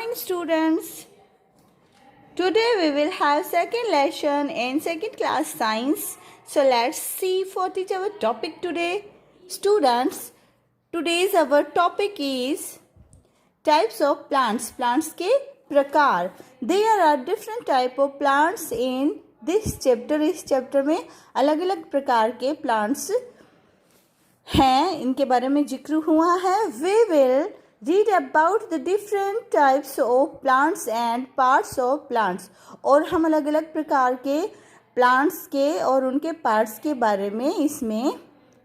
morning, students. Today we will have second lesson in second class science. So let's see what is our topic today. Students, today's our topic is types of plants. Plants के प्रकार. There are different type of plants in this chapter. इस chapter में अलग अलग प्रकार के plants हैं, इनके बारे में जिक्र हुआ है. We will read about the different types of plants and parts of plants. और हम अलग अलग प्रकार के plants के और उनके parts के बारे में इसमें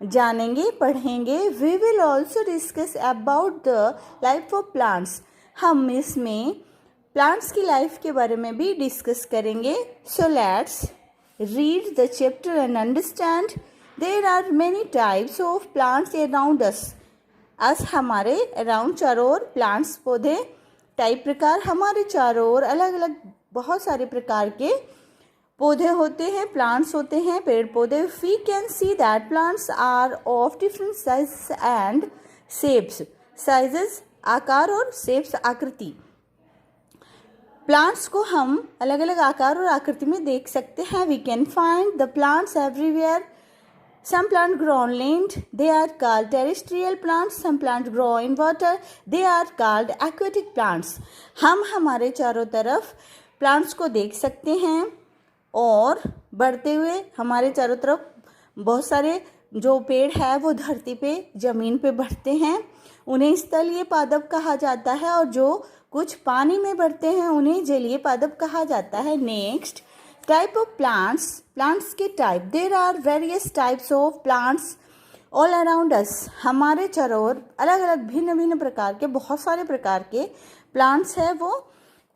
जानेंगे, पढ़ेंगे. We will also discuss about the life of plants. हम इसमें plants की life के बारे में भी discuss करेंगे. So let's read the chapter and understand. There are many types of plants around us. आज हमारे अराउंड चारों ओर प्लांट्स पौधे टाइप प्रकार हमारे चारों ओर अलग अलग बहुत सारे प्रकार के पौधे होते हैं, प्लांट्स होते हैं, पेड़ पौधे. We can see that plants are of different size and shapes. Sizes आकार और शेप्स आकृति. प्लांट्स को हम अलग अलग आकार और आकृति में देख सकते हैं. We can find the plants everywhere. Some plants grow on land. They are called terrestrial plants. Some plants grow in water. They are called aquatic plants. हम हमारे चारों तरफ प्लांट्स को देख सकते हैं और बढ़ते हुए हमारे चारों तरफ बहुत सारे जो पेड़ है वो धरती पे ज़मीन पे बढ़ते हैं. उन्हें स्थलीय पादप कहा जाता है और जो कुछ पानी में बढ़ते हैं उन्हें जलीय पादप कहा जाता है. Next, type of plants. Plants के type. There are various types of plants all around us. हमारे चारों ओर अलग अलग भिन्न भिन्न प्रकार के बहुत सारे प्रकार के प्लांट्स हैं वो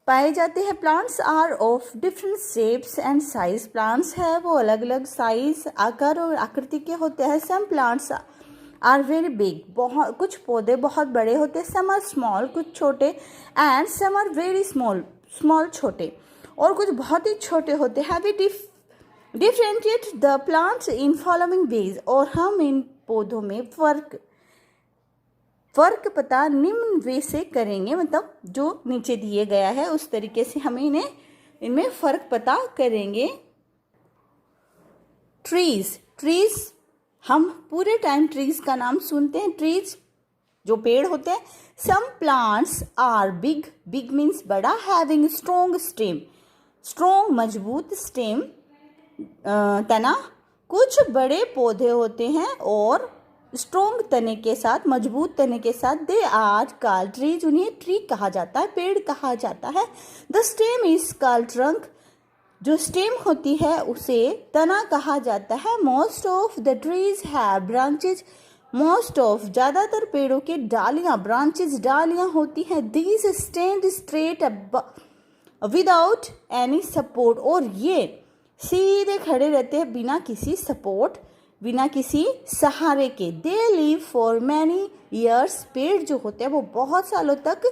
पाए जाते हैं. Plants are of different shapes and size. Plants है वो अलग अलग साइज आकार और आकृति के होते हैं. Some plants are very big. बहुत कुछ पौधे बहुत बड़े होते हैं. सम आर स्मॉल, कुछ छोटे. And some are very small छोटे. और कुछ बहुत ही छोटे होते हैं. We differentiate the plants in following ways. और हम इन पौधों में फर्क पता निम्न वे से करेंगे. मतलब जो नीचे दिए गया है उस तरीके से हम इनमें फर्क पता करेंगे. ट्रीज हम पूरे टाइम ट्रीज का नाम सुनते हैं. ट्रीज जो पेड़ होते हैं. Some plants are big means बड़ा. Having strong stem. स्ट्रॉन्ग मजबूत स्टेम तना. कुछ बड़े पौधे होते हैं और स्ट्रॉन्ग तने के साथ, मजबूत तने के साथ. They are called trees. उन्हें ट्री कहा जाता है, पेड़ कहा जाता है. The stem is called trunk. जो स्टेम होती है उसे तना कहा जाता है. Most of the trees have branches. Most of ज़्यादातर पेड़ों के डालियाँ, ब्रांचेज डालियाँ होती हैं. These stand straight without any support. और ये सीधे खड़े रहते हैं बिना किसी सपोर्ट, बिना किसी सहारे के. They live for many years. पेड़ जो होते हैं वो बहुत सालों तक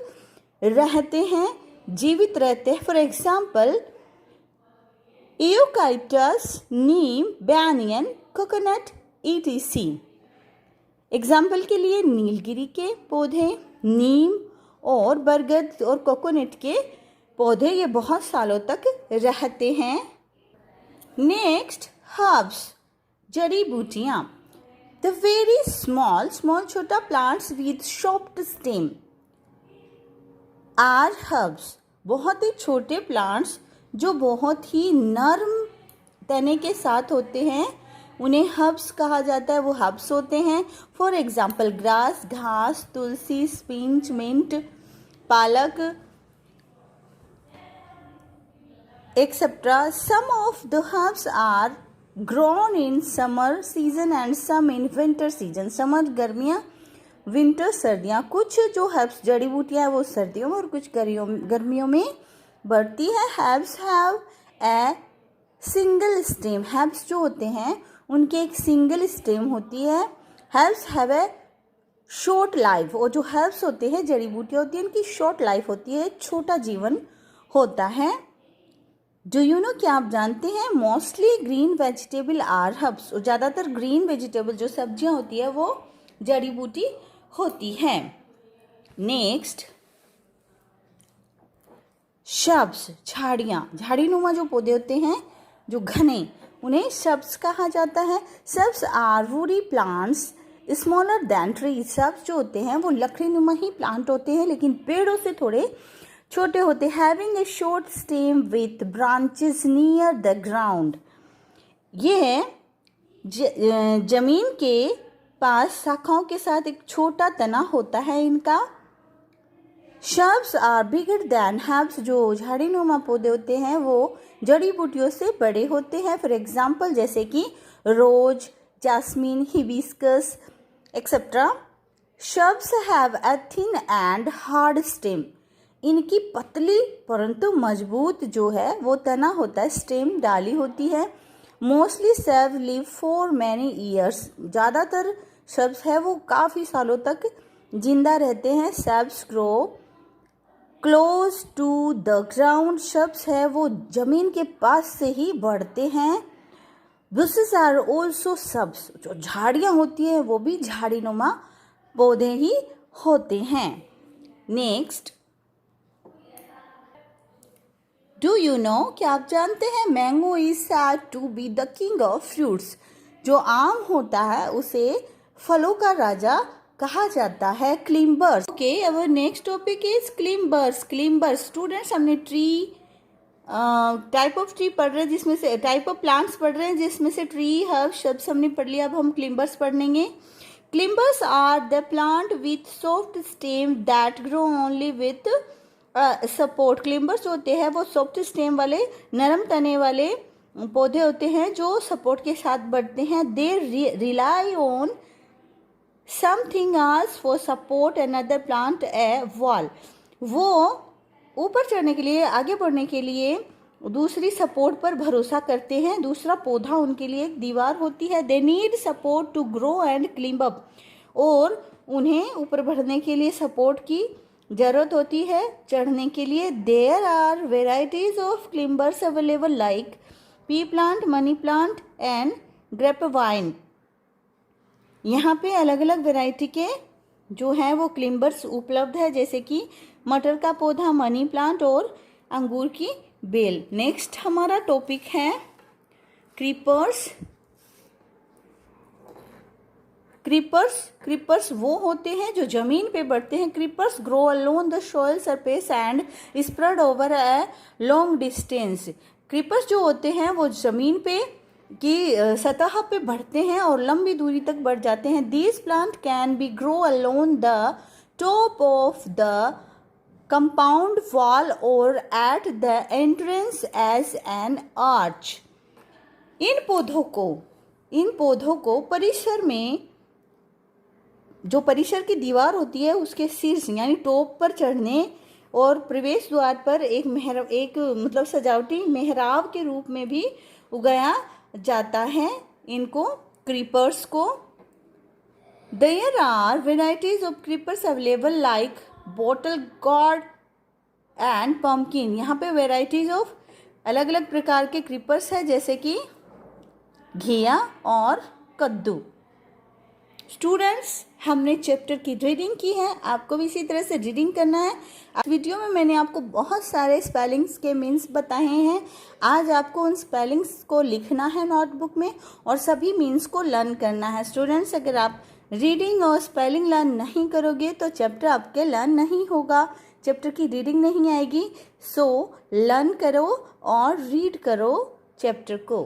रहते हैं, जीवित रहते हैं. For example eucalyptus, Neem, banyan, coconut etc. Example के लिए नीलगिरी के पौधे, नीम और बरगद और कोकोनट के पौधे ये बहुत सालों तक रहते हैं. नेक्स्ट, हर्ब्स जड़ी बूटियाँ. द वेरी स्मॉल छोटा plants with short stem are herbs. बहुत ही छोटे प्लांट्स जो बहुत ही नर्म तने के साथ होते हैं उन्हें हर्ब्स कहा जाता है. वो हर्ब्स होते हैं. फॉर एग्जाम्पल ग्रास, घास, तुलसी, स्पिंच, मिंट, पालक etc. Some of the herbs are grown in summer season and some in winter season. Summer गर्मियाँ, winter सर्दियाँ. कुछ जो herbs जड़ी बूटियाँ हैं वो सर्दियों में और कुछ गर्मियों में बढ़ती है. Herbs have a single stem. Herbs जो होते हैं उनके एक single stem होती है. Herbs have a short life. और जो herbs होते हैं, जड़ी बूटियाँ होती हैं, उनकी short life होती है, छोटा जीवन होता है. डू यू नो, क्या आप जानते हैं? Mostly green vegetable are herbs. और ज़्यादातर ग्रीन वेजिटेबल जो सब्जियां होती है वो जड़ी बूटी होती हैं. नेक्स्ट, shrubs, झाड़ियाँ, झाड़ी नुमा जो पौधे होते हैं जो घने, उन्हें shrubs कहा जाता है। Shrubs are woody plants smaller than trees. Shrubs जो होते हैं वो लकड़ी नुमा ही प्लांट होते हैं लेकिन पेड़ों से थोड़े छोटे होते हैं। Having a short stem with branches near the ground. ये जमीन के पास शाखाओं के साथ एक छोटा तना होता है इनका। Shrubs are bigger than herbs. जो झाड़ी नुमा पौधे होते हैं वो जड़ी बूटियों से बड़े होते हैं। फॉर एग्जाम्पल जैसे कि rose, jasmine, hibiscus etcetera. Shrubs have a thin and hard stem. इनकी पतली परंतु मजबूत जो है वो तना होता है, स्टेम डाली होती है। Mostly shrubs live for many years. ज़्यादातर shrubs है वो काफ़ी सालों तक जिंदा रहते हैं। Shrubs grow close to the ground. Shrubs है वो जमीन के पास से ही बढ़ते हैं। Bushes are also shrubs. जो झाड़ियाँ होती हैं वो भी झाड़ी नुमा पौधे ही होते हैं। नेक्स्ट, डू यू नो, क्या आप जानते हैं mango is said to be the king of fruits. जो आम होता है उसे फलों का राजा कहा जाता है। Climbers. Okay, our next topic is climbers. Climbers students, हमने ट्री टाइप ऑफ ट्री पढ़ रहे हैं जिसमें से टाइप ऑफ प्लांट्स पढ़ रहे हैं जिसमें से ट्री, हर्ब, शब्द हमने पढ़ लिया। अब हम क्लिम्बर्स पढ़ेंगे। Climbers are the plant with soft stem that grow only with support. Climbers होते हैं वो सॉफ्ट स्टेम वाले, नरम तने वाले पौधे होते हैं जो सपोर्ट के साथ बढ़ते हैं। They rely on something else for support another plant A wall. वो ऊपर चढ़ने के लिए, आगे बढ़ने के लिए दूसरी सपोर्ट पर भरोसा करते हैं। दूसरा पौधा उनके लिए एक दीवार होती है। They need support to grow and climb up. और उन्हें ऊपर बढ़ने के लिए सपोर्ट की ज़रूरत होती है चढ़ने के लिए। There are varieties of climbers available like pea plant, money plant and grapevine. यहाँ पे अलग अलग वैरायटी के जो हैं वो क्लिम्बर्स उपलब्ध है जैसे कि मटर का पौधा, मनी प्लांट और अंगूर की बेल। नेक्स्ट हमारा टॉपिक है क्रीपर्स। क्रीपर्स वो होते हैं जो जमीन पे बढ़ते हैं। Creepers grow along the soil surface and spread over a long distance. Creepers जो होते हैं वो जमीन पे की सतह पे बढ़ते हैं और लंबी दूरी तक बढ़ जाते हैं। These plant can be grow along the top of the compound wall और at the entrance as an arch. इन पौधों को परिसर में, जो परिसर की दीवार होती है उसके शीर्ष यानी टॉप पर चढ़ने और प्रवेश द्वार पर एक मतलब सजावटी मेहराब के रूप में भी उगाया जाता है इनको, क्रीपर्स को। There are varieties of creepers available like bottle gourd and pumpkin. यहाँ पे वेराइटीज ऑफ अलग अलग प्रकार के क्रीपर्स है जैसे कि घिया और कद्दू। स्टूडेंट्स, हमने चैप्टर की रीडिंग की है, आपको भी इसी तरह से रीडिंग करना है। वीडियो में मैंने आपको बहुत सारे स्पेलिंग्स के मीन्स बताए हैं। आज आपको उन स्पेलिंग्स को लिखना है नोटबुक में और सभी मीन्स को लर्न करना है। स्टूडेंट्स, अगर आप रीडिंग और स्पेलिंग लर्न नहीं करोगे तो चैप्टर आपके लर्न नहीं होगा, चैप्टर की रीडिंग नहीं आएगी। सो लर्न करो और रीड करो चैप्टर को।